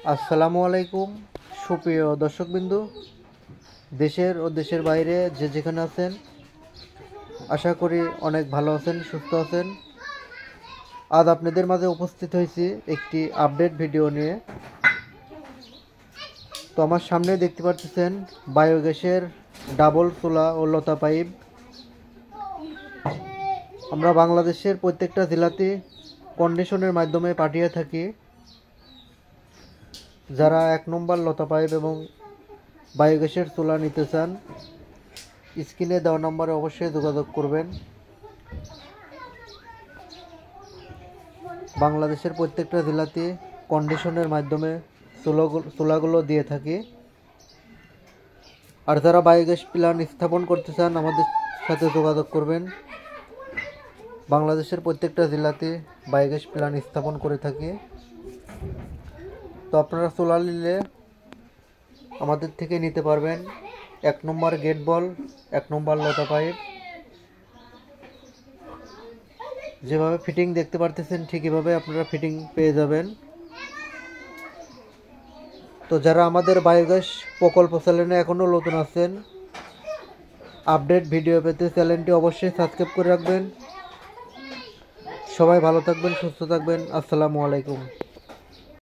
আসসালামু আলাইকুম সুপ্রিয় দর্শকবৃন্দ, দেশের ও দেশের বাইরে যে যেখানে আছেন, আশা করি অনেক ভালো আছেন, সুস্থ আছেন। আজ আপনাদের মাঝে উপস্থিত হয়েছি একটি আপডেট ভিডিও নিয়ে। তো আমার সামনে দেখতে পাচ্ছেন বায়োগ্যাসের ডাবল চুলা ও লতা পাইপ। আমরা বাংলাদেশের প্রত্যেকটা জেলাতে কন্ডিশনের মাধ্যমে পাঠিয়ে থাকি। যারা 1 নম্বর লতা পাইপ এবং বায়োগ্যাসের চুলা নিতে চান, স্ক্রিনে দেওয়া নম্বরে অবশ্যই যোগাযোগ করবেন। বাংলাদেশের প্রত্যেকটা জেলাতে কন্ডিশনের মাধ্যমে চুলাগুলো দিয়ে থাকি। আর যারা বায়োগ্যাস প্ল্যান্ট স্থাপন করতে চান, আমাদের সাথে যোগাযোগ করবেন। বাংলাদেশের প্রত্যেকটা জেলাতে বায়োগ্যাস প্ল্যান্ট স্থাপন করে থাকি। তো আপনারা চুলা নিলে আমাদের থেকে নিতে পারবেন 1 নম্বর গেট বল, 1 নম্বর লতা পাইপ। যেভাবে ফিটিং দেখতে পারতেছেন ঠিক এভাবে আপনারা ফিটিং পেয়ে যাবেন। তো যারা আমাদের বায়োগ্যাস প্রকল্প চ্যানেলে এখনও নতুন আছেন, আপডেট ভিডিও পেতে চ্যানেলটি অবশ্যই সাবস্ক্রাইব করে রাখবেন। সবাই ভালো থাকবেন, সুস্থ থাকবেন। আসসালামু আলাইকুম।